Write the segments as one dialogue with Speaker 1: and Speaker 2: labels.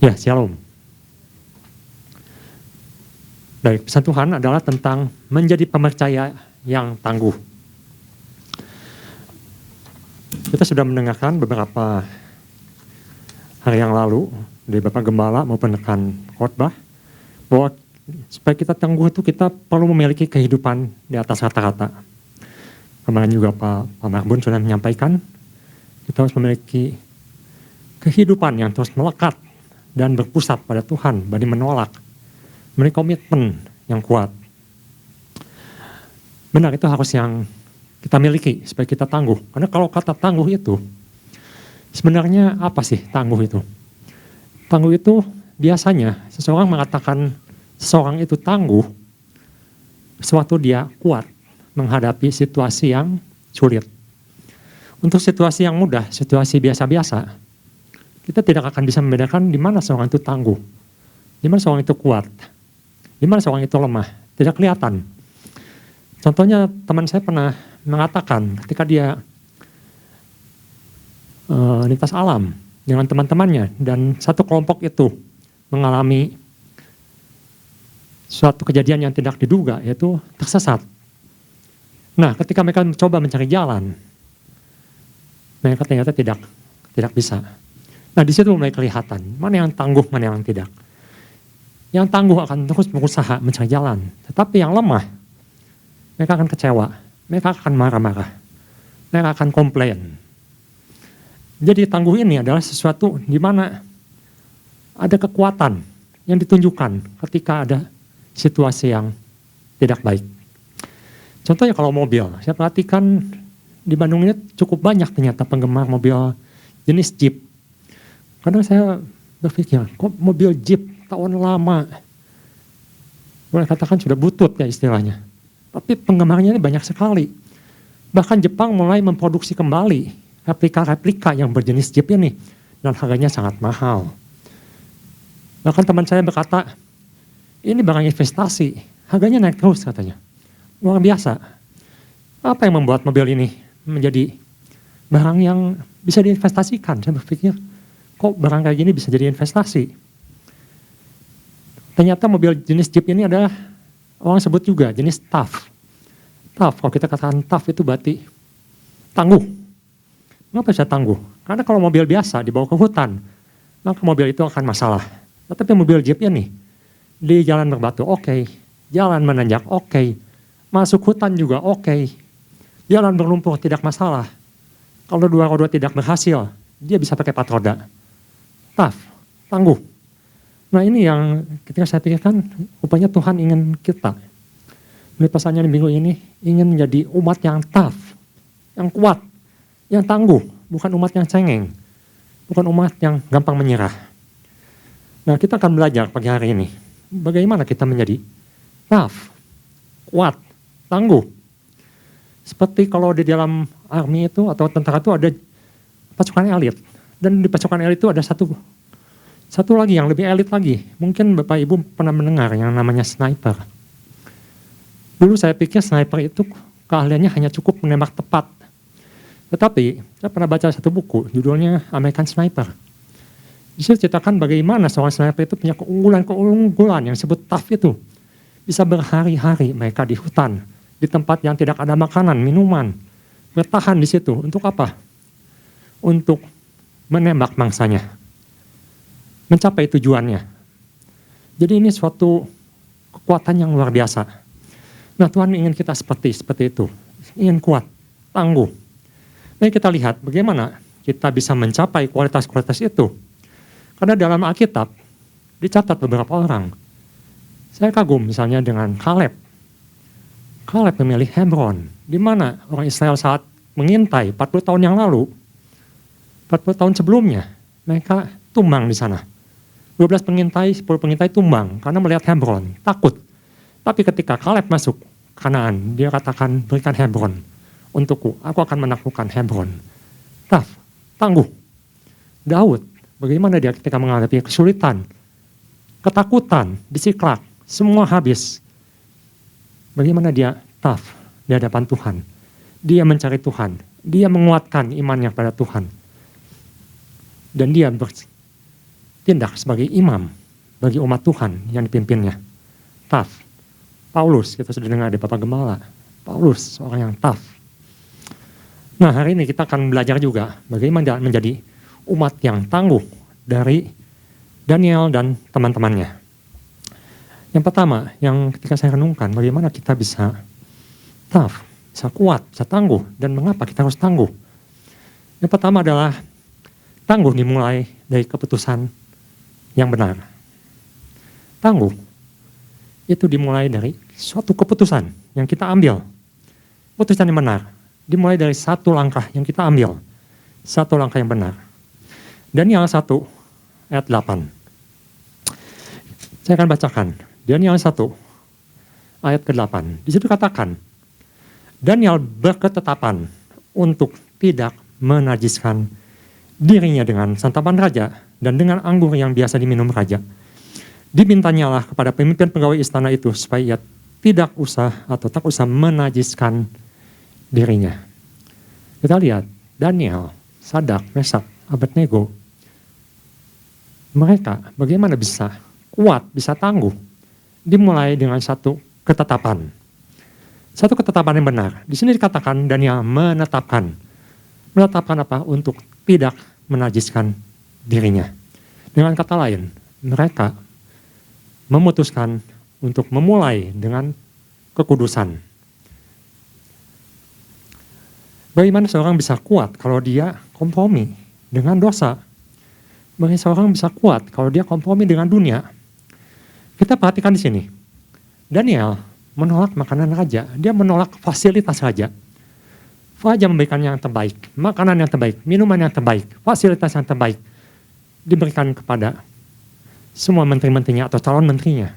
Speaker 1: Ya, shalom. Baik, pesan Tuhan adalah tentang menjadi pemercaya yang tangguh. Kita sudah mendengarkan beberapa hari yang lalu dari Bapak Gembala maupun rekan khotbah bahwa supaya kita tangguh itu kita perlu memiliki kehidupan di atas rata-rata. Kemarin juga Pak Marbun sudah menyampaikan kita harus memiliki kehidupan yang terus melekat dan berpusat pada Tuhan, berani menolak, memiliki komitmen yang kuat. Benar, itu harus yang kita miliki supaya kita tangguh. Karena kalau kata tangguh itu, sebenarnya apa sih tangguh itu? Tangguh itu biasanya seseorang mengatakan seseorang itu tangguh, suatu dia kuat menghadapi situasi yang sulit. Untuk situasi yang mudah, situasi biasa-biasa, kita tidak akan bisa membedakan di mana seorang itu tangguh, di mana seorang itu kuat, di mana seorang itu lemah, tidak kelihatan. Contohnya teman saya pernah mengatakan ketika dia lintas alam dengan teman-temannya dan satu kelompok itu mengalami suatu kejadian yang tidak diduga, yaitu tersesat. Nah, ketika mereka mencoba mencari jalan, mereka ternyata tidak bisa. Nah, di situ mulai kelihatan mana yang tangguh, mana yang tidak. Yang tangguh akan terus berusaha mencari jalan, tetapi yang lemah, mereka akan kecewa, mereka akan marah-marah, mereka akan komplain. Jadi tangguh ini adalah sesuatu di mana ada kekuatan yang ditunjukkan ketika ada situasi yang tidak baik. Contohnya kalau mobil, saya perhatikan di Bandung ini cukup banyak ternyata penggemar mobil jenis Jeep. Kadang saya berpikir, kok mobil Jeep tahun lama, boleh katakan sudah butut ya istilahnya. Tapi penggemarnya ini banyak sekali. Bahkan Jepang mulai memproduksi kembali replika-replika yang berjenis Jeep ini. Dan harganya sangat mahal. Bahkan teman saya berkata, ini barang investasi, harganya naik terus katanya. Luar biasa. Apa yang membuat mobil ini menjadi barang yang bisa diinvestasikan? Saya berpikir, kok barang kayak gini bisa jadi investasi? Ternyata mobil jenis Jeep ini adalah, orang sebut juga jenis tough. Tough, kalau kita katakan tough itu berarti tangguh. Kenapa bisa tangguh? Karena kalau mobil biasa dibawa ke hutan, maka mobil itu akan masalah. Tetapi mobil Jeep ini, di jalan berbatu oke, jalan menanjak oke, masuk hutan juga oke, jalan berlumpur tidak masalah. Kalau dua roda tidak berhasil, dia bisa pakai 4 roda. Tough, tangguh. Nah ini yang ketika saya pikirkan, rupanya Tuhan ingin kita, melalui pesannya di minggu ini, ingin menjadi umat yang tough, yang kuat, yang tangguh, bukan umat yang cengeng, bukan umat yang gampang menyerah. Nah kita akan belajar pagi hari ini, bagaimana kita menjadi tough, kuat, tangguh. Seperti kalau di dalam army itu atau tentara itu ada pasukan elit. Dan di pasukan elit itu ada satu lagi yang lebih elit lagi. Mungkin Bapak Ibu pernah mendengar yang namanya sniper. Dulu saya pikir sniper itu keahliannya hanya cukup menembak tepat. Tetapi saya pernah baca satu buku, judulnya American Sniper. Di situ ceritakan bagaimana seorang sniper itu punya keunggulan yang disebut tough itu. Bisa berhari-hari mereka di hutan, di tempat yang tidak ada makanan, minuman. Bertahan di situ. Untuk apa? Untuk menembak mangsanya, mencapai tujuannya. Jadi ini suatu kekuatan yang luar biasa. Nah Tuhan ingin kita seperti itu, ingin kuat, tangguh. Nah kita lihat bagaimana kita bisa mencapai kualitas-kualitas itu. Karena dalam Alkitab dicatat beberapa orang. Saya kagum misalnya dengan Kaleb. Kaleb memilih Hebron, di mana orang Israel saat mengintai 40 tahun yang lalu, 40 tahun sebelumnya, mereka tumbang di sana. 12 pengintai, 10 pengintai tumbang karena melihat Hebron, takut. Tapi ketika Kaleb masuk Kanaan, dia katakan berikan Hebron untukku, aku akan menaklukkan Hebron. Tough, tangguh. Daud, bagaimana dia ketika menghadapi kesulitan, ketakutan, disiklak, semua habis. Bagaimana dia tough di hadapan Tuhan. Dia mencari Tuhan, dia menguatkan imannya pada Tuhan. Dan dia tindak sebagai imam bagi umat Tuhan yang dipimpinnya. Tough. Paulus, kita sudah dengar di Bapak Gembala. Paulus, seorang yang tough. Nah, hari ini kita akan belajar juga bagaimana menjadi umat yang tangguh dari Daniel dan teman-temannya. Yang pertama, yang ketika saya renungkan, bagaimana kita bisa tough, bisa kuat, bisa tangguh, dan mengapa kita harus tangguh. Yang pertama adalah tangguh dimulai dari keputusan yang benar. Tangguh itu dimulai dari suatu keputusan yang kita ambil. Keputusan yang benar dimulai dari satu langkah yang kita ambil. Satu langkah yang benar. Daniel 1 ayat 8. Saya akan bacakan. Daniel 1 ayat ke-8. Di situ katakan, Daniel berketetapan untuk tidak menajiskan dirinya dengan santapan raja dan dengan anggur yang biasa diminum raja. Dimintanyalah kepada pemimpin pegawai istana itu supaya ia tidak usah atau tak usah menajiskan dirinya. Kita lihat Daniel, Sadak, Mesak, Abednego. Mereka bagaimana bisa kuat, bisa tangguh. Dimulai dengan satu ketetapan. Satu ketetapan yang benar. Di sini dikatakan Daniel menetapkan. Menetapkan apa? Untuk tidak menajiskan dirinya. Dengan kata lain, mereka memutuskan untuk memulai dengan kekudusan. Bagaimana seorang bisa kuat kalau dia kompromi dengan dosa? Bagaimana seorang bisa kuat kalau dia kompromi dengan dunia? Kita perhatikan di sini. Daniel menolak makanan raja, dia menolak fasilitas raja. Raja memberikan yang terbaik, makanan yang terbaik, minuman yang terbaik, fasilitas yang terbaik diberikan kepada semua menteri-menterinya atau calon menterinya,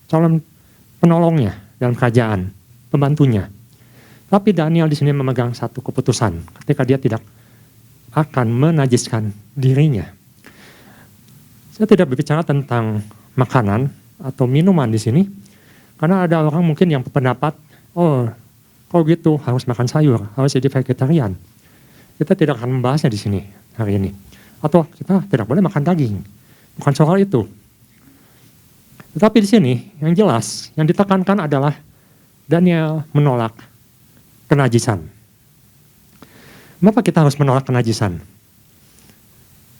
Speaker 1: calon penolongnya dalam kerajaan, pembantunya. Tapi Daniel di sini memegang satu keputusan ketika dia tidak akan menajiskan dirinya. Saya tidak berbicara tentang makanan atau minuman di sini, karena ada orang mungkin yang berpendapat, oh kalau gitu harus makan sayur, harus jadi vegetarian. Kita tidak akan membahasnya di sini hari ini. Atau kita tidak boleh makan daging. Bukan soal itu. Tetapi di sini yang jelas, yang ditekankan adalah Daniel menolak kenajisan. Kenapa kita harus menolak kenajisan?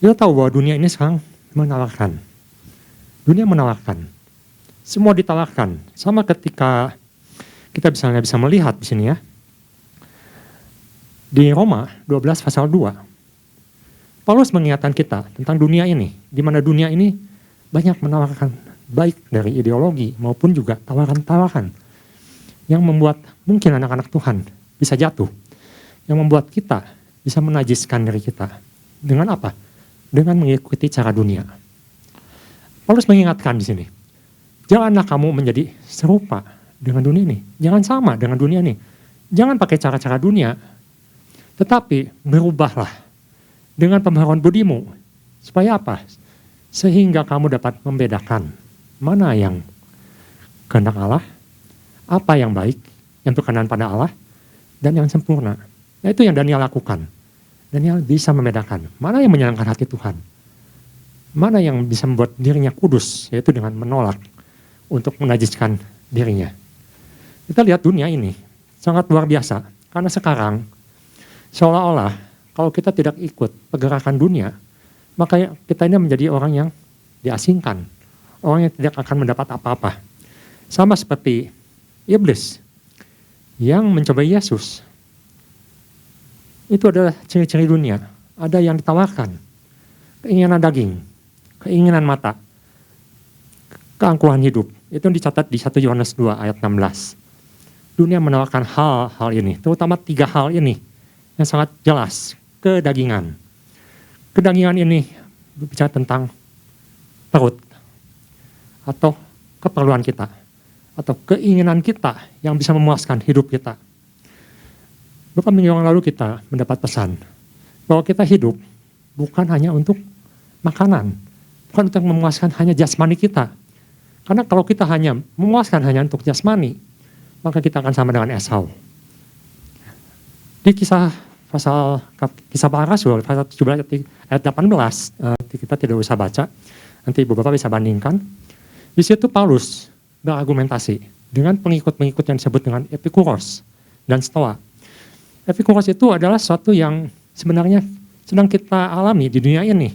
Speaker 1: Kita tahu bahwa dunia ini sekarang menawarkan. Dunia menawarkan. Semua ditawarkan. Sama ketika kita bisa melihat di sini ya. Di Roma 12 pasal 2. Paulus mengingatkan kita tentang dunia ini, di mana dunia ini banyak menawarkan baik dari ideologi maupun juga tawaran-tawaran yang membuat mungkin anak-anak Tuhan bisa jatuh, yang membuat kita bisa menajiskan diri kita. Dengan apa? Dengan mengikuti cara dunia. Paulus mengingatkan di sini, janganlah kamu menjadi serupa dengan dunia ini, jangan sama dengan dunia ini, jangan pakai cara-cara dunia, tetapi berubahlah dengan pembaharuan budimu. Supaya apa? Sehingga kamu dapat membedakan mana yang kehendak Allah, apa yang baik, yang berkenan pada Allah, dan yang sempurna. Nah, itu yang Daniel lakukan. Daniel bisa membedakan mana yang menyenangkan hati Tuhan, mana yang bisa membuat dirinya kudus, yaitu dengan menolak untuk menajiskan dirinya. Kita lihat dunia ini sangat luar biasa, karena sekarang seolah-olah kalau kita tidak ikut pergerakan dunia, maka kita ini menjadi orang yang diasingkan. Orang yang tidak akan mendapat apa-apa. Sama seperti iblis yang mencobai Yesus. Itu adalah ciri-ciri dunia. Ada yang ditawarkan. Keinginan daging, keinginan mata, keangkuhan hidup. Itu yang dicatat di 1 Yohanes 2 ayat 16. Dunia menawarkan hal-hal ini, terutama 3 hal ini yang sangat jelas. Kedagingan. Kedagingan ini berbicara tentang perut atau keperluan kita atau keinginan kita yang bisa memuaskan hidup kita. Beberapa minggu yang lalu kita mendapat pesan bahwa kita hidup bukan hanya untuk makanan, bukan untuk memuaskan hanya jasmani kita. Karena kalau kita hanya memuaskan hanya untuk jasmani, maka kita akan sama dengan Esau. Di kisah pasal Kisah Para Rasul, pasal 17 ayat 18, kita tidak usah baca, nanti Ibu Bapak bisa bandingkan. Di situ Paulus berargumentasi dengan pengikut-pengikut yang disebut dengan Epikuros dan Stoa. Epikuros itu adalah sesuatu yang sebenarnya sedang kita alami di dunia ini,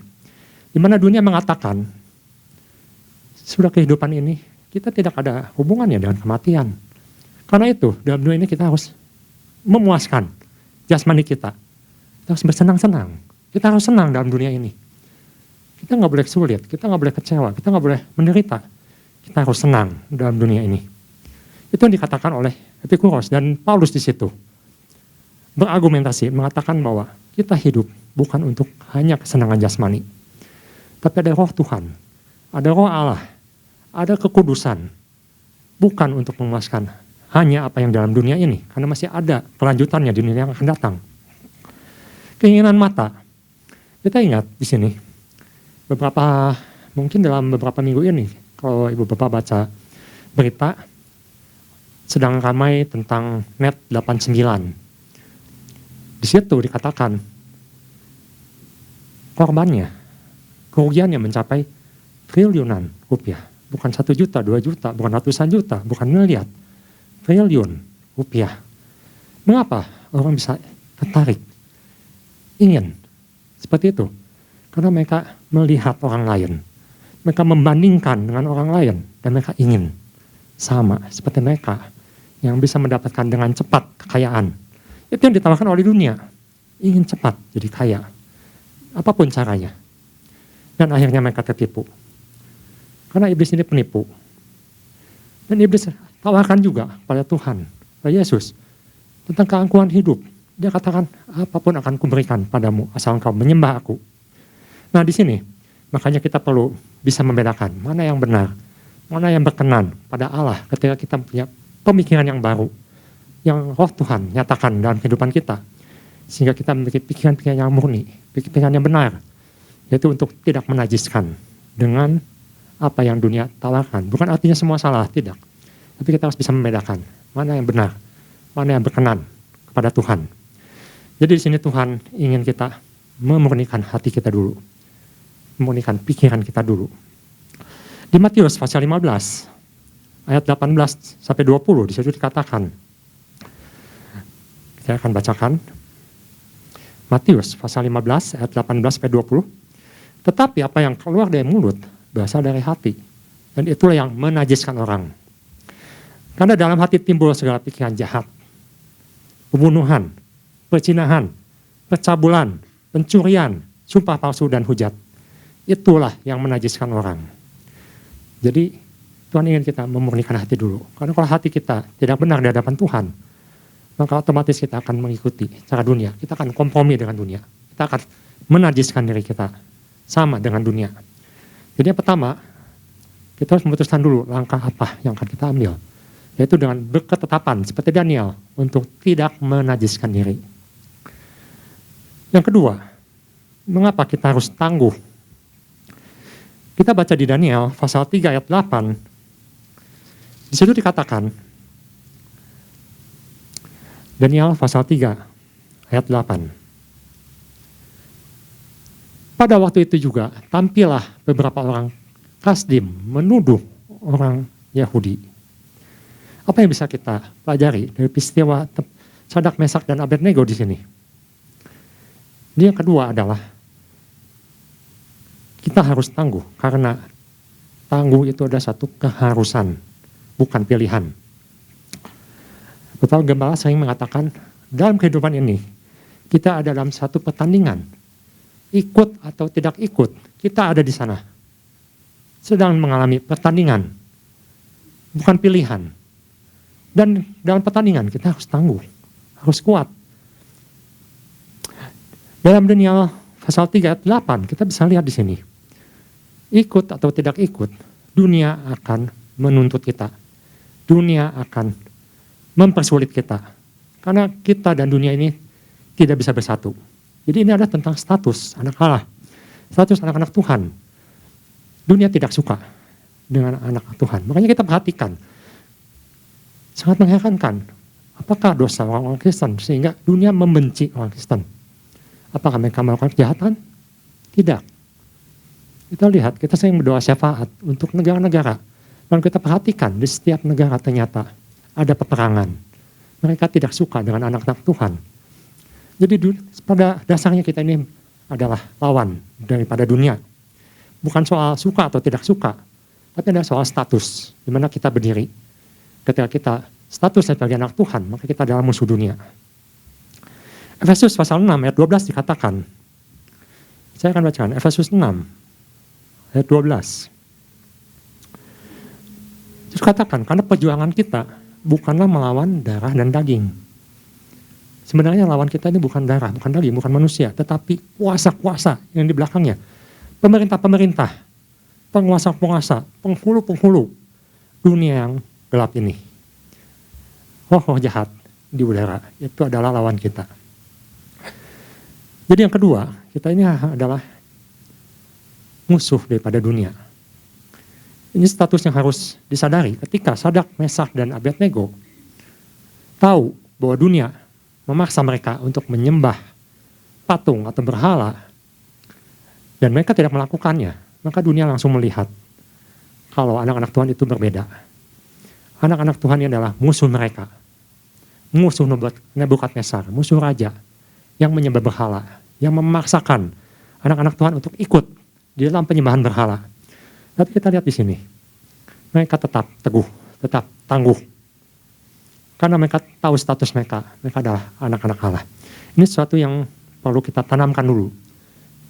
Speaker 1: di mana dunia mengatakan, sudah kehidupan ini, kita tidak ada hubungannya dengan kematian. Karena itu, dalam dunia ini kita harus memuaskan jasmani kita. Kita harus bersenang-senang. Kita harus senang dalam dunia ini. Kita nggak boleh sulit, kita nggak boleh kecewa, kita nggak boleh menderita. Kita harus senang dalam dunia ini. Itu yang dikatakan oleh Epikuros dan Paulus di situ. Berargumentasi, mengatakan bahwa kita hidup bukan untuk hanya kesenangan jasmani. Tapi ada roh Tuhan, ada roh Allah, ada kekudusan. Bukan untuk memuaskan hanya apa yang dalam dunia ini, karena masih ada kelanjutannya di dunia yang akan datang. Keinginan mata, kita ingat di sini, mungkin dalam beberapa minggu ini, kalau Ibu Bapak baca berita, sedang ramai tentang net 89. Di situ dikatakan, korbannya, kerugiannya mencapai triliunan rupiah. Bukan 1 juta, 2 juta, bukan ratusan juta, bukan miliar. Triliun rupiah. Mengapa orang bisa tertarik, ingin seperti itu? Karena mereka melihat orang lain, mereka membandingkan dengan orang lain, dan mereka ingin sama seperti mereka yang bisa mendapatkan dengan cepat kekayaan. Itu yang ditawarkan oleh dunia, ingin cepat jadi kaya, apapun caranya. Dan akhirnya mereka tertipu. Karena iblis ini penipu. Dan iblis tawarkan juga pada Tuhan, pada Yesus, tentang keangkuhan hidup. Dia katakan, apapun akan kuberikan padamu, asal engkau menyembah aku. Nah di sini, makanya kita perlu bisa membedakan mana yang benar, mana yang berkenan pada Allah ketika kita punya pemikiran yang baru, yang roh Tuhan nyatakan dalam kehidupan kita. Sehingga kita memiliki pikiran-pikiran yang murni, pikiran yang benar, yaitu untuk tidak menajiskan dengan apa yang dunia tawarkan. Bukan artinya semua salah, tidak. Tapi kita harus bisa membedakan mana yang benar, mana yang berkenan kepada Tuhan. Jadi di sini Tuhan ingin kita memurnikan hati kita dulu, memurnikan pikiran kita dulu. Di Matius pasal 15 ayat 18 sampai 20 di situ dikatakan, saya akan bacakan. Matius pasal 15 ayat 18 sampai 20. Tetapi apa yang keluar dari mulut berasal dari hati, dan itulah yang menajiskan orang. Karena dalam hati timbul segala pikiran jahat, pembunuhan, perzinahan, percabulan, pencurian, sumpah palsu dan hujat. Itulah yang menajiskan orang. Jadi Tuhan ingin kita memurnikan hati dulu. Karena kalau hati kita tidak benar di hadapan Tuhan, maka otomatis kita akan mengikuti cara dunia. Kita akan kompromi dengan dunia. Kita akan menajiskan diri kita sama dengan dunia. Jadi yang pertama, kita harus memutuskan dulu langkah apa yang akan kita ambil. Yaitu dengan berketetapan seperti Daniel untuk tidak menajiskan diri. Yang kedua, mengapa kita harus tangguh? Kita baca di Daniel pasal 3 ayat 8. Di situ dikatakan, Daniel pasal 3 ayat 8. Pada waktu itu juga tampillah beberapa orang Kasdim menuduh orang Yahudi. Apa yang bisa kita pelajari dari peristiwa Sadak, Mesak, dan Abednego di sini? Yang kedua adalah kita harus tangguh, karena tangguh itu adalah satu keharusan, bukan pilihan. Betul, Gembala sering mengatakan, dalam kehidupan ini, kita ada dalam satu pertandingan. Ikut atau tidak ikut, kita ada di sana. Sedang mengalami pertandingan, bukan pilihan. Dan dalam pertandingan, kita harus tangguh, harus kuat. Dalam Daniel pasal 3 ayat 8, kita bisa lihat di sini. Ikut atau tidak ikut, dunia akan menuntut kita. Dunia akan mempersulit kita. Karena kita dan dunia ini tidak bisa bersatu. Jadi ini adalah tentang status anak Allah. Status anak-anak Tuhan. Dunia tidak suka dengan anak Tuhan. Makanya kita perhatikan. Sangat mengherankan. Apakah dosa orang-orang Kristen sehingga dunia membenci orang Kristen? Apakah mereka melakukan kejahatan? Tidak. Kita lihat, kita sering berdoa syafaat untuk negara-negara. Dan kita perhatikan di setiap negara ternyata ada peperangan. Mereka tidak suka dengan anak-anak Tuhan. Jadi pada dasarnya kita ini adalah lawan daripada dunia. Bukan soal suka atau tidak suka, tapi ada soal status, di mana kita berdiri. Ketika kita status sebagai anak Tuhan, maka kita adalah musuh dunia. Efesus pasal 6 ayat 12 dikatakan, saya akan bacakan, Efesus 6 ayat 12. Terus katakan, karena perjuangan kita bukanlah melawan darah dan daging. Sebenarnya lawan kita ini bukan darah, bukan daging, bukan manusia, tetapi kuasa-kuasa yang di belakangnya. Pemerintah-pemerintah, penguasa-penguasa, penghulu-penghulu dunia yang gelap ini. Roh-roh jahat di udara, itu adalah lawan kita. Jadi yang kedua, kita ini adalah musuh daripada dunia. Ini status yang harus disadari ketika Sadak, Mesak, dan Abednego tahu bahwa dunia memaksa mereka untuk menyembah patung atau berhala, dan mereka tidak melakukannya, maka dunia langsung melihat kalau anak-anak Tuhan itu berbeda. Anak-anak Tuhan ini adalah musuh mereka, musuh Nebukadnezar, musuh raja yang menyembah berhala, yang memaksakan anak-anak Tuhan untuk ikut di dalam penyembahan berhala. Tapi kita lihat di sini, mereka tetap teguh, tetap tangguh. Karena mereka tahu status mereka adalah anak-anak Allah. Ini sesuatu yang perlu kita tanamkan dulu.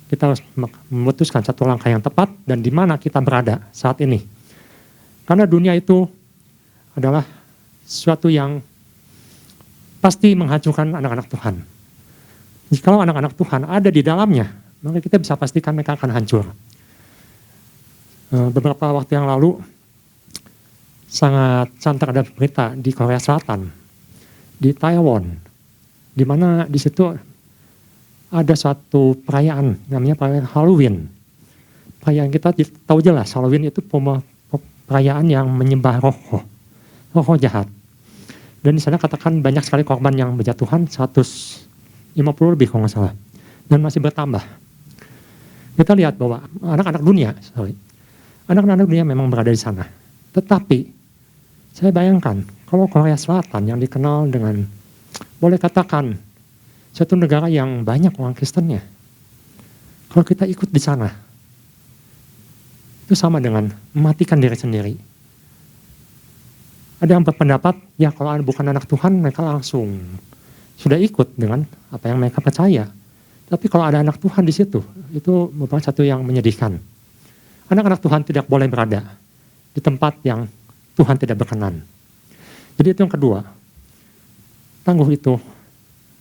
Speaker 1: Kita harus memutuskan satu langkah yang tepat dan di mana kita berada saat ini. Karena dunia itu adalah sesuatu yang pasti menghancurkan anak-anak Tuhan. Jikalau anak-anak Tuhan ada di dalamnya, maka kita bisa pastikan mereka akan hancur. Beberapa waktu yang lalu, sangat santer ada berita di Korea Selatan, di Taiwan, di mana di situ ada suatu perayaan, namanya perayaan Halloween. Perayaan kita tahu jelas, Halloween itu perayaan yang menyembah roh jahat. Dan di sana katakan banyak sekali korban yang berjatuhan, 150 lebih kalau nggak salah, dan masih bertambah. Kita lihat bahwa anak-anak dunia memang berada di sana. Tetapi saya bayangkan kalau Korea Selatan yang dikenal dengan, boleh katakan, suatu negara yang banyak orang Kristennya, kalau kita ikut di sana, itu sama dengan mematikan diri sendiri. Ada yang berpendapat, ya kalau bukan anak Tuhan, mereka langsung sudah ikut dengan apa yang mereka percaya. Tapi kalau ada anak Tuhan di situ, itu merupakan satu yang menyedihkan. Anak-anak Tuhan tidak boleh berada di tempat yang Tuhan tidak berkenan. Jadi itu yang kedua. Tangguh itu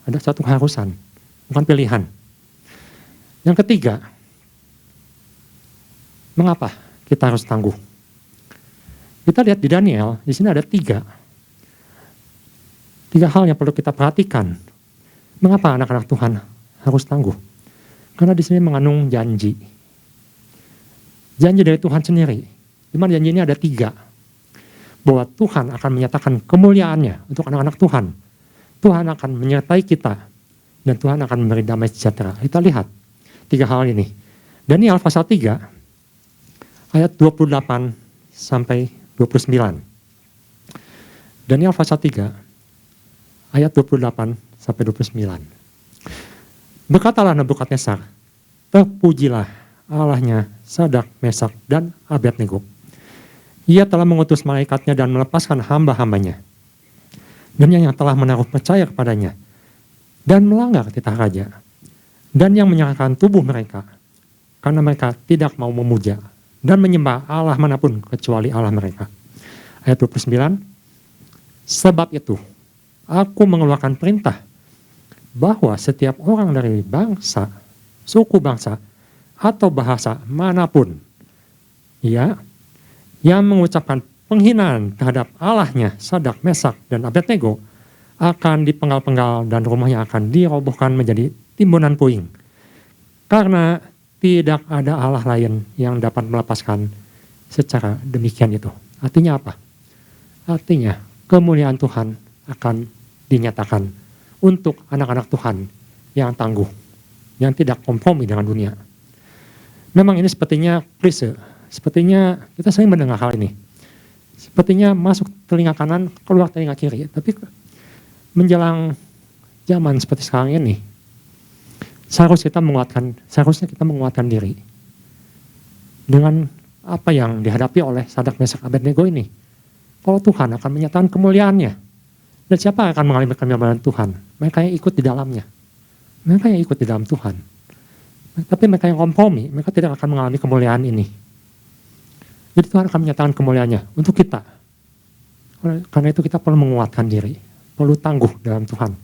Speaker 1: ada satu keharusan, bukan pilihan. Yang ketiga, mengapa kita harus tangguh? Kita lihat di Daniel, di sini ada tiga hal yang perlu kita perhatikan. Mengapa anak-anak Tuhan harus tangguh? Karena di sini mengandung janji. Janji dari Tuhan sendiri. Di mana janji ini ada tiga. Bahwa Tuhan akan menyatakan kemuliaannya untuk anak-anak Tuhan. Tuhan akan menyertai kita. Dan Tuhan akan memberi damai sejahtera. Kita lihat tiga hal ini. Daniel pasal 3 ayat 28 sampai 29. Daniel pasal 3 ayat 28 sampai 29. Berkatalah Nebukadnezar, terpujilah Allahnya Sadak, Mesak, dan Abednego. Ia telah mengutus malaikatnya dan melepaskan hamba-hambanya. Dan yang telah menaruh percaya kepadanya. Dan melanggar titah raja. Dan yang menyerahkan tubuh mereka. Karena mereka tidak mau memuja. Dan menyembah Allah manapun kecuali Allah mereka. Ayat 29. Sebab itu, aku mengeluarkan perintah. Bahwa setiap orang dari bangsa, suku bangsa, atau bahasa manapun, ya, yang mengucapkan penghinaan terhadap Allahnya Sadak, Mesak, dan Abednego akan dipenggal-penggal dan rumahnya akan dirobohkan menjadi timbunan puing. Karena tidak ada Allah lain yang dapat melepaskan secara demikian itu. Artinya apa? Artinya kemuliaan Tuhan akan dinyatakan untuk anak-anak Tuhan yang tangguh, yang tidak kompromi dengan dunia. Memang ini sepertinya klise, sepertinya kita sering mendengar hal ini. Sepertinya masuk telinga kanan, keluar telinga kiri. Tapi menjelang zaman seperti sekarang ini, seharusnya kita menguatkan diri dengan apa yang dihadapi oleh Sadrak, Mesak, Abednego ini. Kalau Tuhan akan menyatakan kemuliaannya, dan siapa akan mengalami kemuliaan Tuhan? Mereka yang ikut di dalamnya. Mereka yang ikut di dalam Tuhan. Tapi mereka yang kompromi, mereka tidak akan mengalami kemuliaan ini. Jadi Tuhan akan menyatakan kemuliaannya untuk kita. Karena itu kita perlu menguatkan diri, perlu tangguh dalam Tuhan.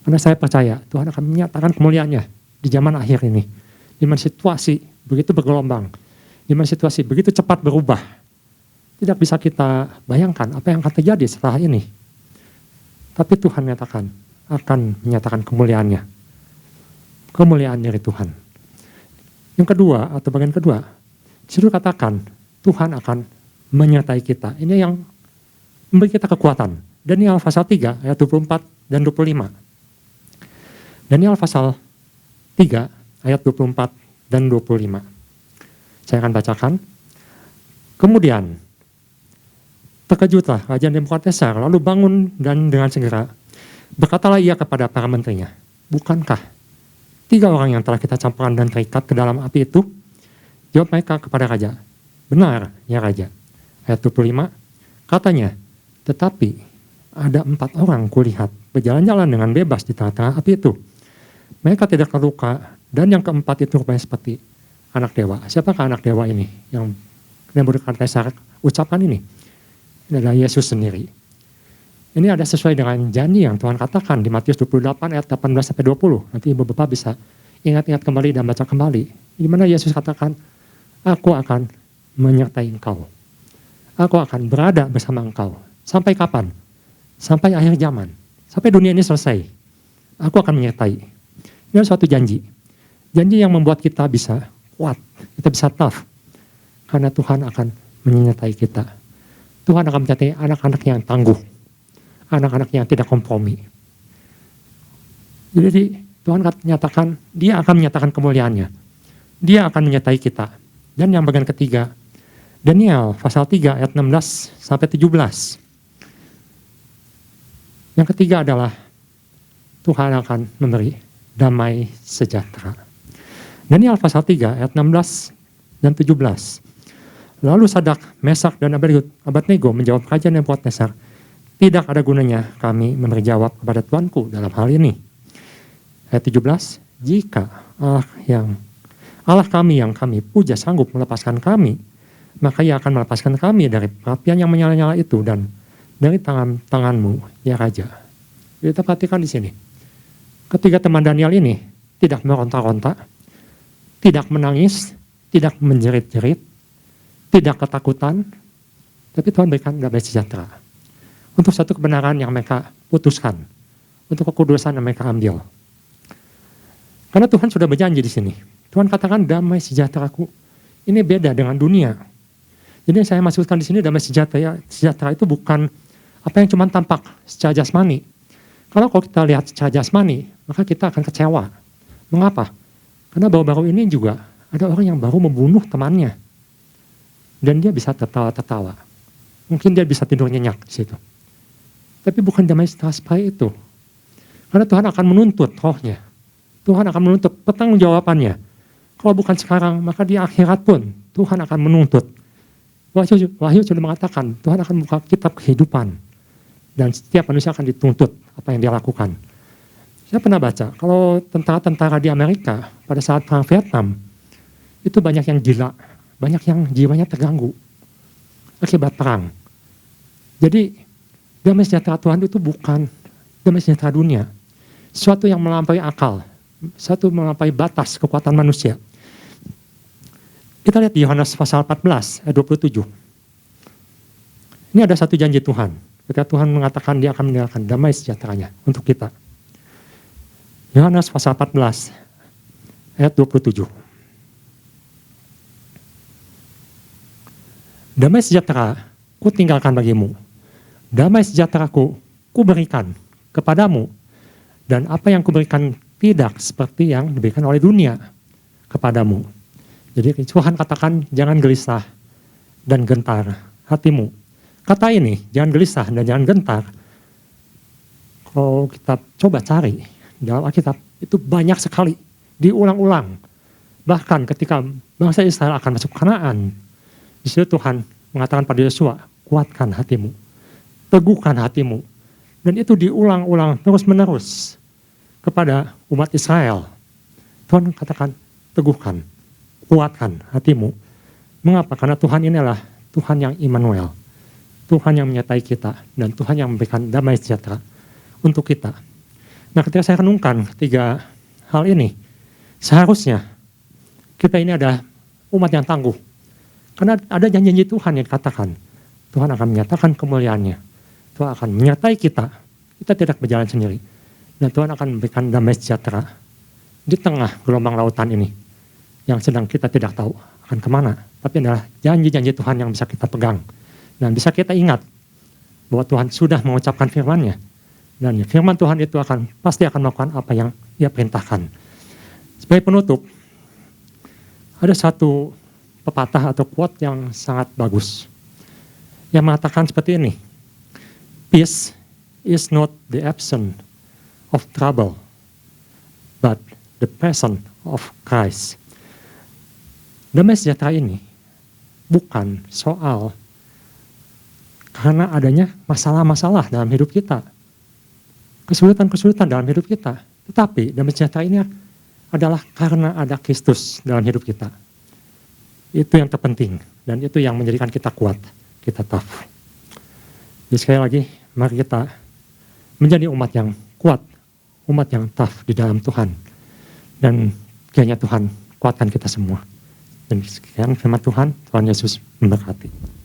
Speaker 1: Karena saya percaya Tuhan akan menyatakan kemuliaannya di zaman akhir ini. Di mana situasi begitu bergelombang, di mana situasi begitu cepat berubah. Tidak bisa kita bayangkan apa yang akan terjadi setelah ini. Tapi Tuhan akan menyatakan kemuliaannya. Kemuliaan dari Tuhan. Yang kedua, atau bagian kedua, disitu katakan Tuhan akan menyertai kita. Ini yang memberi kita kekuatan. Daniel pasal 3 ayat 24 dan 25. Daniel pasal 3 ayat 24 dan 25. Saya akan bacakan. Kemudian terkejutlah Raja Nebukadnezar, lalu bangun dan dengan segera berkatalah ia kepada para menterinya, bukankah 3 orang yang telah kita campakkan dan terikat ke dalam api itu? Jawab mereka kepada raja, benar ya raja. Ayat 25, katanya, tetapi ada 4 orang kulihat berjalan-jalan dengan bebas di tengah-tengah api itu. Mereka tidak terluka, dan yang keempat itu rupanya seperti anak dewa. Siapakah anak dewa ini yang Nebukadnezar ucapkan ini? Ini adalah Yesus sendiri. Ini ada sesuai dengan janji yang Tuhan katakan di Matius 28 ayat 18-20. Nanti Ibu Bapak bisa ingat-ingat kembali dan baca kembali. Di mana Yesus katakan, aku akan menyertai engkau. Aku akan berada bersama engkau. Sampai kapan? Sampai akhir zaman. Sampai dunia ini selesai. Aku akan menyertai. Ini adalah suatu janji. Janji yang membuat kita bisa kuat. Kita bisa tough. Karena Tuhan akan menyertai kita. Tuhan akan menyertai anak-anak yang tangguh. Anak-anak yang tidak kompromi. Jadi Tuhan nyatakan, dia akan menyatakan kemuliaannya. Dia akan menyertai kita. Dan yang bagian ketiga, Daniel pasal 3 ayat 16-17. Yang ketiga adalah Tuhan akan memberi damai sejahtera. Daniel pasal 3 ayat 16 dan 17. Lalu Sadrak, Mesak dan Abednego menjawab Raja Nebukadnezar, tidak ada gunanya kami memberi jawab kepada Tuanku dalam hal ini. Ayat 17, jika Allah kami yang kami puja sanggup melepaskan kami, maka ia akan melepaskan kami dari perapian yang menyala-nyala itu dan dari tanganmu, ya Raja. Jadi kita perhatikan di sini. Ketiga teman Daniel ini tidak meronta-ronta, tidak menangis, tidak menjerit-jerit, tidak ketakutan, tapi Tuhan berikan damai sejahtera. Untuk satu kebenaran yang mereka putuskan, untuk kekudusan yang mereka ambil. Karena Tuhan sudah berjanji di sini. Tuhan katakan damai sejahteraku. Ini beda dengan dunia. Jadi saya masukkan di sini damai sejahtera itu bukan apa yang cuma tampak secara jasmani. Kalau kita lihat secara jasmani, maka kita akan kecewa. Mengapa? Karena baru-baru ini juga ada orang yang baru membunuh temannya. Dan dia bisa tertawa-tertawa. Mungkin dia bisa tidur nyenyak di situ. Tapi bukan damai sejahtera seperti itu. Karena Tuhan akan menuntut rohnya. Tuhan akan menuntut pertanggungjawabannya. Kalau bukan sekarang, maka di akhirat pun Tuhan akan menuntut. Wahyu sudah mengatakan, Tuhan akan membuka kitab kehidupan. Dan setiap manusia akan dituntut apa yang dia lakukan. Saya pernah baca, kalau tentara-tentara di Amerika pada saat perang Vietnam, itu banyak yang gila, banyak yang jiwanya terganggu akibat perang. Jadi, damai sejahtera Tuhan itu bukan damai sejahtera dunia. Sesuatu yang melampaui akal, sesuatu melampaui batas kekuatan manusia. Kita lihat di Yohanes pasal 14 ayat 27. Ini ada satu janji Tuhan. Ketika Tuhan mengatakan dia akan meninggalkan damai sejahteranya untuk kita. Yohanes pasal 14 ayat 27. Damai sejahtera ku tinggalkan bagimu. Damai sejahteraku ku berikan kepadamu. Dan apa yang kuberikan tidak seperti yang diberikan oleh dunia kepadamu. Jadi Tuhan katakan jangan gelisah dan gentar hatimu. Kata ini, jangan gelisah dan jangan gentar, kalau kita coba cari dalam Alkitab, itu banyak sekali, diulang-ulang. Bahkan ketika bangsa Israel akan masuk Kanaan, di situ Tuhan mengatakan pada Yosua, kuatkan hatimu, teguhkan hatimu. Dan itu diulang-ulang terus-menerus kepada umat Israel. Tuhan katakan, teguhkan, kuatkan hatimu. Mengapa? Karena Tuhan ini adalah Tuhan yang Immanuel. Tuhan yang menyertai kita, dan Tuhan yang memberikan damai sejahtera untuk kita. Nah, ketika saya renungkan ketiga hal ini, seharusnya kita ini ada umat yang tangguh. Karena ada janji-janji Tuhan yang dikatakan, Tuhan akan menyatakan kemuliaannya. Tuhan akan menyertai kita. Kita tidak berjalan sendiri. Dan Tuhan akan memberikan damai sejahtera di tengah gelombang lautan ini, yang sedang kita tidak tahu akan kemana. Tapi adalah janji-janji Tuhan yang bisa kita pegang. Dan bisa kita ingat bahwa Tuhan sudah mengucapkan firman-Nya. Dan firman Tuhan itu pasti akan melakukan apa yang Ia perintahkan. Sebagai penutup, ada satu pepatah atau quote yang sangat bagus. Yang mengatakan seperti ini, peace is not the absence of trouble, but the presence of Christ. Damai sejahtera ini bukan soal karena adanya masalah-masalah dalam hidup kita, kesulitan-kesulitan dalam hidup kita. Tetapi damai sejahtera ini adalah karena ada Kristus dalam hidup kita. Itu yang terpenting, dan itu yang menjadikan kita kuat, kita tough. Jadi sekali lagi, mari kita menjadi umat yang kuat, umat yang tough di dalam Tuhan. Dan kiranya Tuhan kuatkan kita semua. Dan sekian firman Tuhan, Tuhan Yesus memberkati.